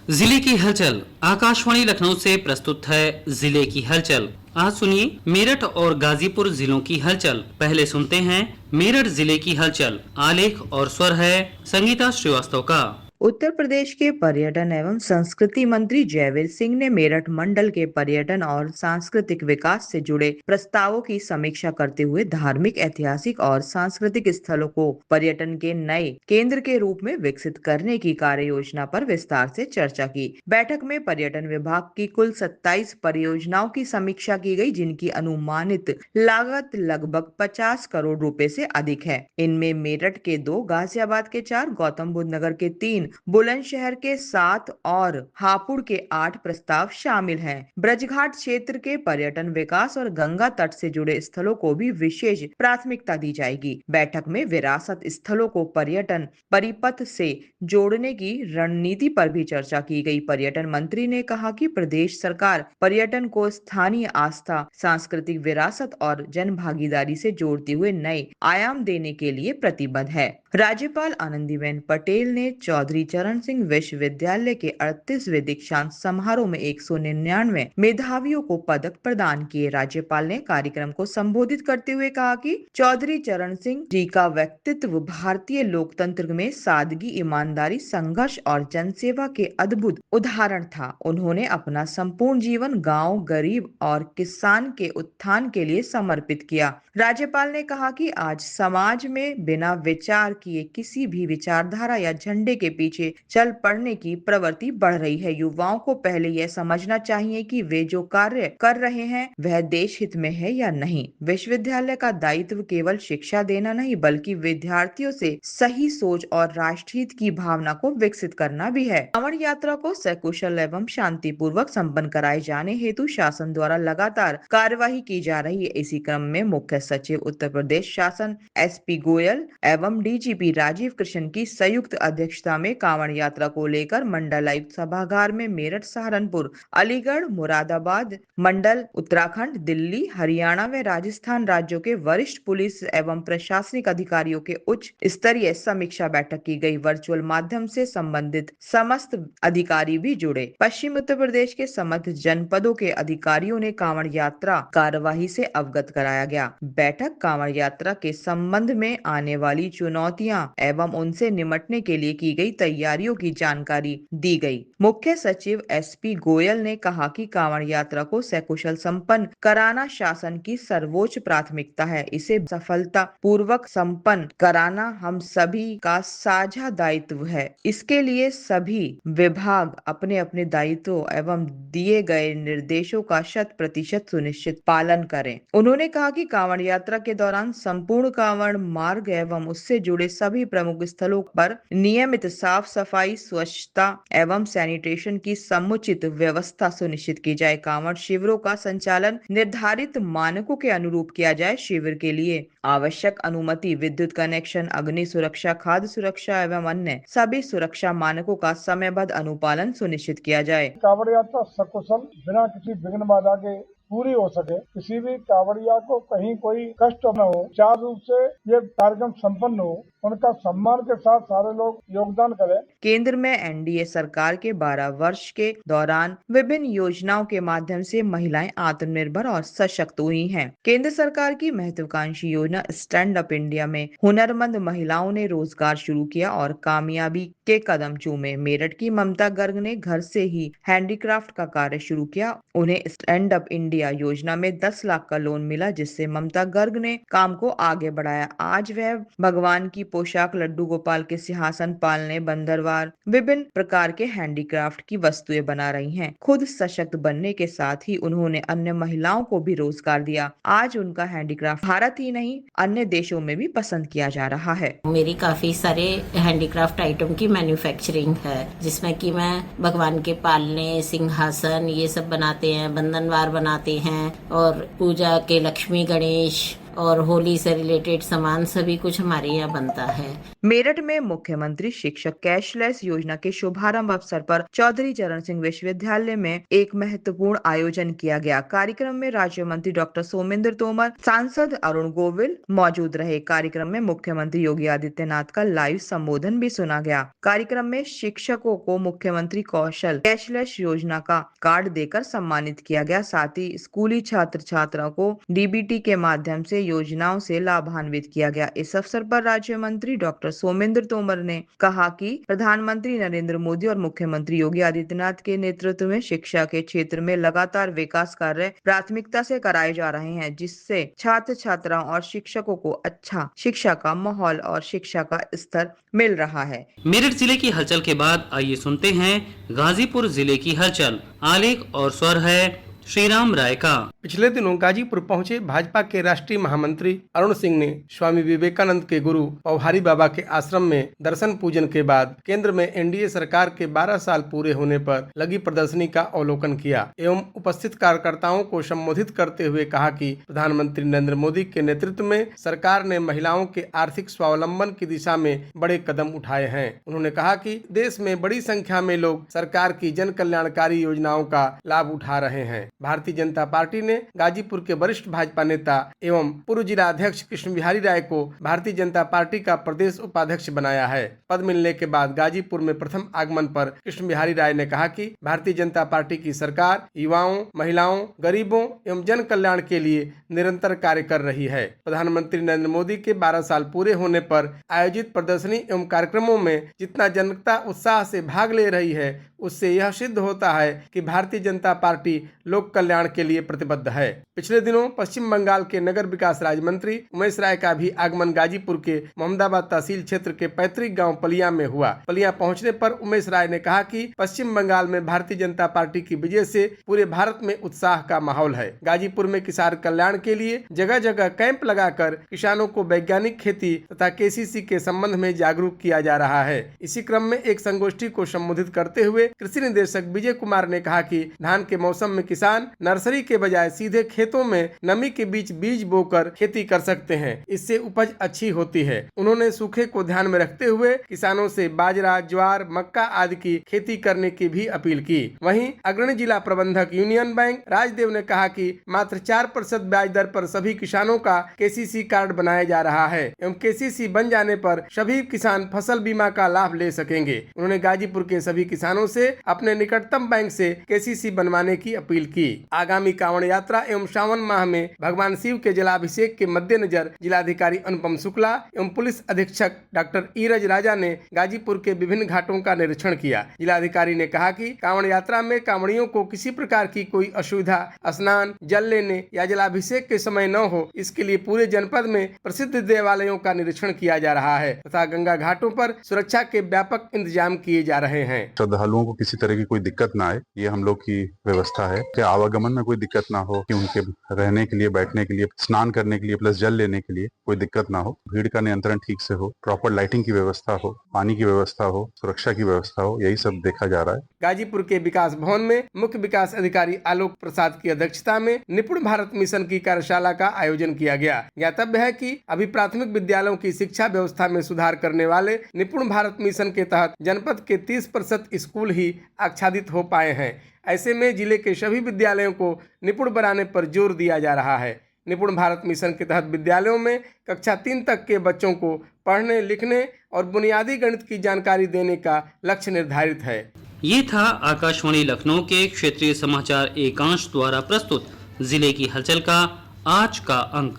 जिले की हलचल। आकाशवाणी लखनऊ से प्रस्तुत है जिले की हलचल। आज सुनिए मेरठ और गाजीपुर जिलों की हलचल। पहले सुनते हैं मेरठ जिले की हलचल। आलेख और स्वर है संगीता श्रीवास्तव का। उत्तर प्रदेश के पर्यटन एवं संस्कृति मंत्री जयवीर सिंह ने मेरठ मंडल के पर्यटन और सांस्कृतिक विकास से जुड़े प्रस्तावों की समीक्षा करते हुए धार्मिक, ऐतिहासिक और सांस्कृतिक स्थलों को पर्यटन के नए केंद्र के रूप में विकसित करने की कार्य योजना पर विस्तार से चर्चा की। बैठक में पर्यटन विभाग की कुल 27 परियोजनाओं की समीक्षा की गई, जिनकी अनुमानित लागत लगभग 50 करोड़ रुपए से अधिक है। इनमें मेरठ के 2, गाजियाबाद के 4, गौतम बुद्ध नगर के 3, बुलंदशहर के 7 और हापुड़ के 8 प्रस्ताव शामिल हैं। ब्रजघाट क्षेत्र के पर्यटन विकास और गंगा तट से जुड़े स्थलों को भी विशेष प्राथमिकता दी जाएगी। बैठक में विरासत स्थलों को पर्यटन परिपथ से जोड़ने की रणनीति पर भी चर्चा की गई। पर्यटन मंत्री ने कहा कि प्रदेश सरकार पर्यटन को स्थानीय आस्था, सांस्कृतिक विरासत और जन भागीदारी से जोड़ते हुए नए आयाम देने के लिए प्रतिबद्ध है। राज्यपाल आनंदीबेन पटेल ने चौधरी चरण सिंह विश्वविद्यालय के 38वें दीक्षांत समारोह में 199 मेधावियों को पदक प्रदान किए। राज्यपाल ने कार्यक्रम को संबोधित करते हुए कहा कि चौधरी चरण सिंह जी का व्यक्तित्व भारतीय लोकतंत्र में सादगी, ईमानदारी, संघर्ष और जनसेवा के अद्भुत उदाहरण था। उन्होंने अपना संपूर्ण जीवन गांव, गरीब और किसान के उत्थान के लिए समर्पित किया। राज्यपाल ने कहा कि आज समाज में बिना विचार किए किसी भी विचारधारा या झंडे के पीछे चल पड़ने की प्रवृत्ति बढ़ रही है। युवाओं को पहले यह समझना चाहिए कि वे जो कार्य कर रहे हैं वह देश हित में है या नहीं। विश्वविद्यालय का दायित्व केवल शिक्षा देना नहीं, बल्कि विद्यार्थियों से सही सोच और राष्ट्र हित की भावना को विकसित करना भी है। कांवड़ यात्रा को सकुशल एवं शांतिपूर्वक संपन्न कराए जाने हेतु शासन द्वारा लगातार कार्यवाही की जा रही है। इसी क्रम में मुख्य सचिव उत्तर प्रदेश शासन एसपी गोयल एवं डीजीपी राजीव कृष्ण की संयुक्त अध्यक्षता में कांवड़ यात्रा को लेकर मंडलायुक्त सभागार में मेरठ, सहारनपुर, अलीगढ़, मुरादाबाद मंडल, उत्तराखंड, दिल्ली, हरियाणा व राजस्थान राज्यों के वरिष्ठ पुलिस एवं प्रशासनिक अधिकारियों के उच्च स्तरीय समीक्षा बैठक की गई। वर्चुअल माध्यम से संबंधित समस्त अधिकारी भी जुड़े। पश्चिम उत्तर प्रदेश के समस्त जनपदों के अधिकारियों ने कांवड़ यात्रा कार्यवाही से अवगत कराया गया। बैठक कांवड़ यात्रा के संबंध में आने वाली चुनौतियां एवं उनसे निपटने के लिए की गई तैयारियों की जानकारी दी गई। मुख्य सचिव एसपी गोयल ने कहा कि कांवड़ यात्रा को सकुशल संपन्न कराना शासन की सर्वोच्च प्राथमिकता है। इसे सफलता पूर्वक संपन्न कराना हम सभी का साझा दायित्व है। इसके लिए सभी विभाग अपने अपने दायित्व एवं दिए गए निर्देशों का 100% सुनिश्चित पालन करें। उन्होंने कहा कि कांवड़ यात्रा के दौरान संपूर्ण कांवड़ मार्ग एवं उससे जुड़े सभी प्रमुख स्थलों पर नियमित साफ सफाई, स्वच्छता एवं सैनिटेशन की समुचित व्यवस्था सुनिश्चित की जाए। कांवड़ शिविरों का संचालन निर्धारित मानकों के अनुरूप किया जाए। शिविर के लिए आवश्यक अनुमति, विद्युत कनेक्शन, अग्नि सुरक्षा, खाद्य सुरक्षा एवं अन्य सभी सुरक्षा मानकों का समयबद्ध अनुपालन सुनिश्चित किया जाए। कांवड़ यात्रा सकुशल बिना किसी विघ्न बाधा के पूरी हो सके, किसी भी कांवड़िया को कहीं कोई कष्ट न हो, चार रूप से ये कार्यक्रम संपन्न हो, उनका सम्मान के साथ सारे लोग योगदान करें। केंद्र में एनडीए सरकार के 12 वर्ष के दौरान विभिन्न योजनाओं के माध्यम से महिलाएं आत्मनिर्भर और सशक्त हुई हैं। केंद्र सरकार की महत्वाकांक्षी योजना स्टैंड अप इंडिया में हुनरमंद महिलाओं ने रोजगार शुरू किया और कामयाबी के कदम चूमे। मेरठ की ममता गर्ग ने घर से ही हैंडीक्राफ्ट का कार्य शुरू किया। उन्हें स्टैंड अप इंडिया योजना में 10 लाख का लोन मिला, जिससे ममता गर्ग ने काम को आगे बढ़ाया। आज वह भगवान की पोशाक, लड्डू गोपाल के सिंहासन, पालने, बंदरवार, विभिन्न प्रकार के हैंडीक्राफ्ट की वस्तुएं बना रही हैं। खुद सशक्त बनने के साथ ही उन्होंने अन्य महिलाओं को भी रोजगार दिया। आज उनका हैंडीक्राफ्ट भारत ही नहीं, अन्य देशों में भी पसंद किया जा रहा है। मेरी काफी सारे हैंडीक्राफ्ट आइटम की मैन्युफैक्चरिंग है, जिसमें कि मैं भगवान के पालने, सिंहासन ये सब बनाते हैं, बंधनवार बनाते हैं और पूजा के लक्ष्मी, गणेश और होली से रिलेटेड सामान सभी कुछ हमारे यहाँ बनता है। मेरठ में मुख्यमंत्री शिक्षक कैशलेस योजना के शुभारंभ अवसर पर चौधरी चरण सिंह विश्वविद्यालय में एक महत्वपूर्ण आयोजन किया गया। कार्यक्रम में राज्य मंत्री डॉक्टर सोमेंद्र तोमर, सांसद अरुण गोविल मौजूद रहे। कार्यक्रम में मुख्यमंत्री योगी आदित्यनाथ का लाइव संबोधन भी सुना गया। कार्यक्रम में शिक्षकों को मुख्यमंत्री कौशल कैशलेस योजना का कार्ड देकर सम्मानित किया गया। साथ ही स्कूली छात्र छात्राओं को डीबीटी के माध्यम से योजनाओं से लाभान्वित किया गया। इस अवसर पर राज्य मंत्री डॉक्टर सोमेंद्र तोमर ने कहा कि प्रधानमंत्री नरेंद्र मोदी और मुख्यमंत्री योगी आदित्यनाथ के नेतृत्व में शिक्षा के क्षेत्र में लगातार विकास कार्य प्राथमिकता से कराए जा रहे हैं, जिससे छात्र छात्राओं और शिक्षकों को अच्छा शिक्षा का माहौल और शिक्षा का स्तर मिल रहा है। मेरठ जिले की हलचल के बाद आइए सुनते हैं गाजीपुर जिले की हलचल। आलेख और स्वर है श्रीराम राय का। पिछले दिनों गाजीपुर पहुंचे भाजपा के राष्ट्रीय महामंत्री अरुण सिंह ने स्वामी विवेकानंद के गुरु पौहारी बाबा के आश्रम में दर्शन पूजन के बाद केंद्र में एनडीए सरकार के 12 साल पूरे होने पर लगी प्रदर्शनी का अवलोकन किया एवं उपस्थित कार्यकर्ताओं को संबोधित करते हुए कहा कि प्रधानमंत्री नरेंद्र मोदी के नेतृत्व में सरकार ने महिलाओं के आर्थिक स्वावलंबन की दिशा में बड़े कदम उठाए हैं। उन्होंने कहा कि देश में बड़ी संख्या में लोग सरकार की जन कल्याणकारी योजनाओं का लाभ उठा रहे हैं। भारतीय जनता पार्टी ने गाजीपुर के वरिष्ठ भाजपा नेता एवं पूर्व जिला अध्यक्ष कृष्ण बिहारी राय को भारतीय जनता पार्टी का प्रदेश उपाध्यक्ष बनाया है। पद मिलने के बाद गाजीपुर में प्रथम आगमन पर कृष्ण बिहारी राय ने कहा कि भारतीय जनता पार्टी की सरकार युवाओं, महिलाओं, गरीबों एवं जन कल्याण के लिए निरंतर कार्य कर रही है। प्रधानमंत्री नरेंद्र मोदी के 12 साल पूरे होने पर आयोजित प्रदर्शनी एवं कार्यक्रमों में जितना जनता उत्साह से भाग ले रही है, उससे यह सिद्ध होता है कि भारतीय जनता पार्टी लोक कल्याण के लिए प्रतिबद्ध है। पिछले दिनों पश्चिम बंगाल के नगर विकास राज्य मंत्री उमेश राय का भी आगमन गाजीपुर के मोहम्मदाबाद तहसील क्षेत्र के पैतृक गांव पलिया में हुआ। पलिया पहुंचने पर उमेश राय ने कहा कि पश्चिम बंगाल में भारतीय जनता पार्टी की विजय से पूरे भारत में उत्साह का माहौल है। गाजीपुर में किसान कल्याण के लिए जगह जगह कैंप लगाकर किसानों को वैज्ञानिक खेती तथा केसीसी के संबंध में जागरूक किया जा रहा है। इसी क्रम में एक संगोष्ठी को संबोधित करते हुए कृषि निदेशक विजय कुमार ने कहा कि धान के मौसम में किसान नर्सरी के बजाय सीधे खेतों में नमी के बीच बीज बोकर खेती कर सकते हैं, इससे उपज अच्छी होती है। उन्होंने सूखे को ध्यान में रखते हुए किसानों से बाजरा, ज्वार, मक्का आदि की खेती करने की भी अपील की। वहीं अग्रणी जिला प्रबंधक यूनियन बैंक राजदेव ने कहा कि मात्र 4% ब्याज दर पर सभी किसानों का केसीसी कार्ड बनाया जा रहा है एवं केसीसी बन जाने पर सभी किसान फसल बीमा का लाभ ले सकेंगे। उन्होंने गाजीपुर के सभी किसानों से अपने निकटतम बैंक से केसीसी बनवाने की अपील की। आगामी कांवड़ यात्रा एवं सावन माह में भगवान शिव के जलाभिषेक के मद्देनजर जिलाधिकारी अनुपम शुक्ला एवं पुलिस अधीक्षक डॉक्टर ईरज राजा ने गाजीपुर के विभिन्न घाटों का निरीक्षण किया। जिलाधिकारी ने कहा कि कांवड़ यात्रा में कांवड़ियों को किसी प्रकार की कोई असुविधा स्नान, जल लेने या जलाभिषेक के समय न हो, इसके लिए पूरे जनपद में प्रसिद्ध देवालयों का निरीक्षण किया जा रहा है तथा गंगा घाटों पर सुरक्षा के व्यापक इंतजाम किए जा रहे हैं। श्रद्धालुओं को किसी तरह की कोई दिक्कत ना आए, ये हम लोग की व्यवस्था है कि आवागमन में कोई दिक्कत ना हो, कि उनके रहने के लिए, बैठने के लिए, स्नान करने के लिए प्लस जल लेने के लिए कोई दिक्कत ना हो, भीड़ का नियंत्रण ठीक से हो, प्रॉपर लाइटिंग की व्यवस्था हो, पानी की व्यवस्था हो, सुरक्षा की व्यवस्था हो, यही सब देखा जा रहा है। गाजीपुर के विकास भवन में मुख्य विकास अधिकारी आलोक प्रसाद की अध्यक्षता में निपुण भारत मिशन की कार्यशाला का आयोजन किया गया। ज्ञातव्य है कि अभी प्राथमिक विद्यालयों की शिक्षा व्यवस्था में सुधार करने वाले निपुण भारत मिशन के तहत जनपद के 30% स्कूल ही आच्छादित हो पाए हैं। ऐसे में जिले के सभी विद्यालयों को निपुण बनाने पर जोर दिया जा रहा है। निपुण भारत मिशन के तहत विद्यालयों में कक्षा 3 तक के बच्चों को पढ़ने, लिखने और बुनियादी गणित की जानकारी देने का लक्ष्य निर्धारित है। ये था आकाशवाणी लखनऊ के क्षेत्रीय समाचार एकांश द्वारा प्रस्तुत जिले की हलचल का आज का अंक।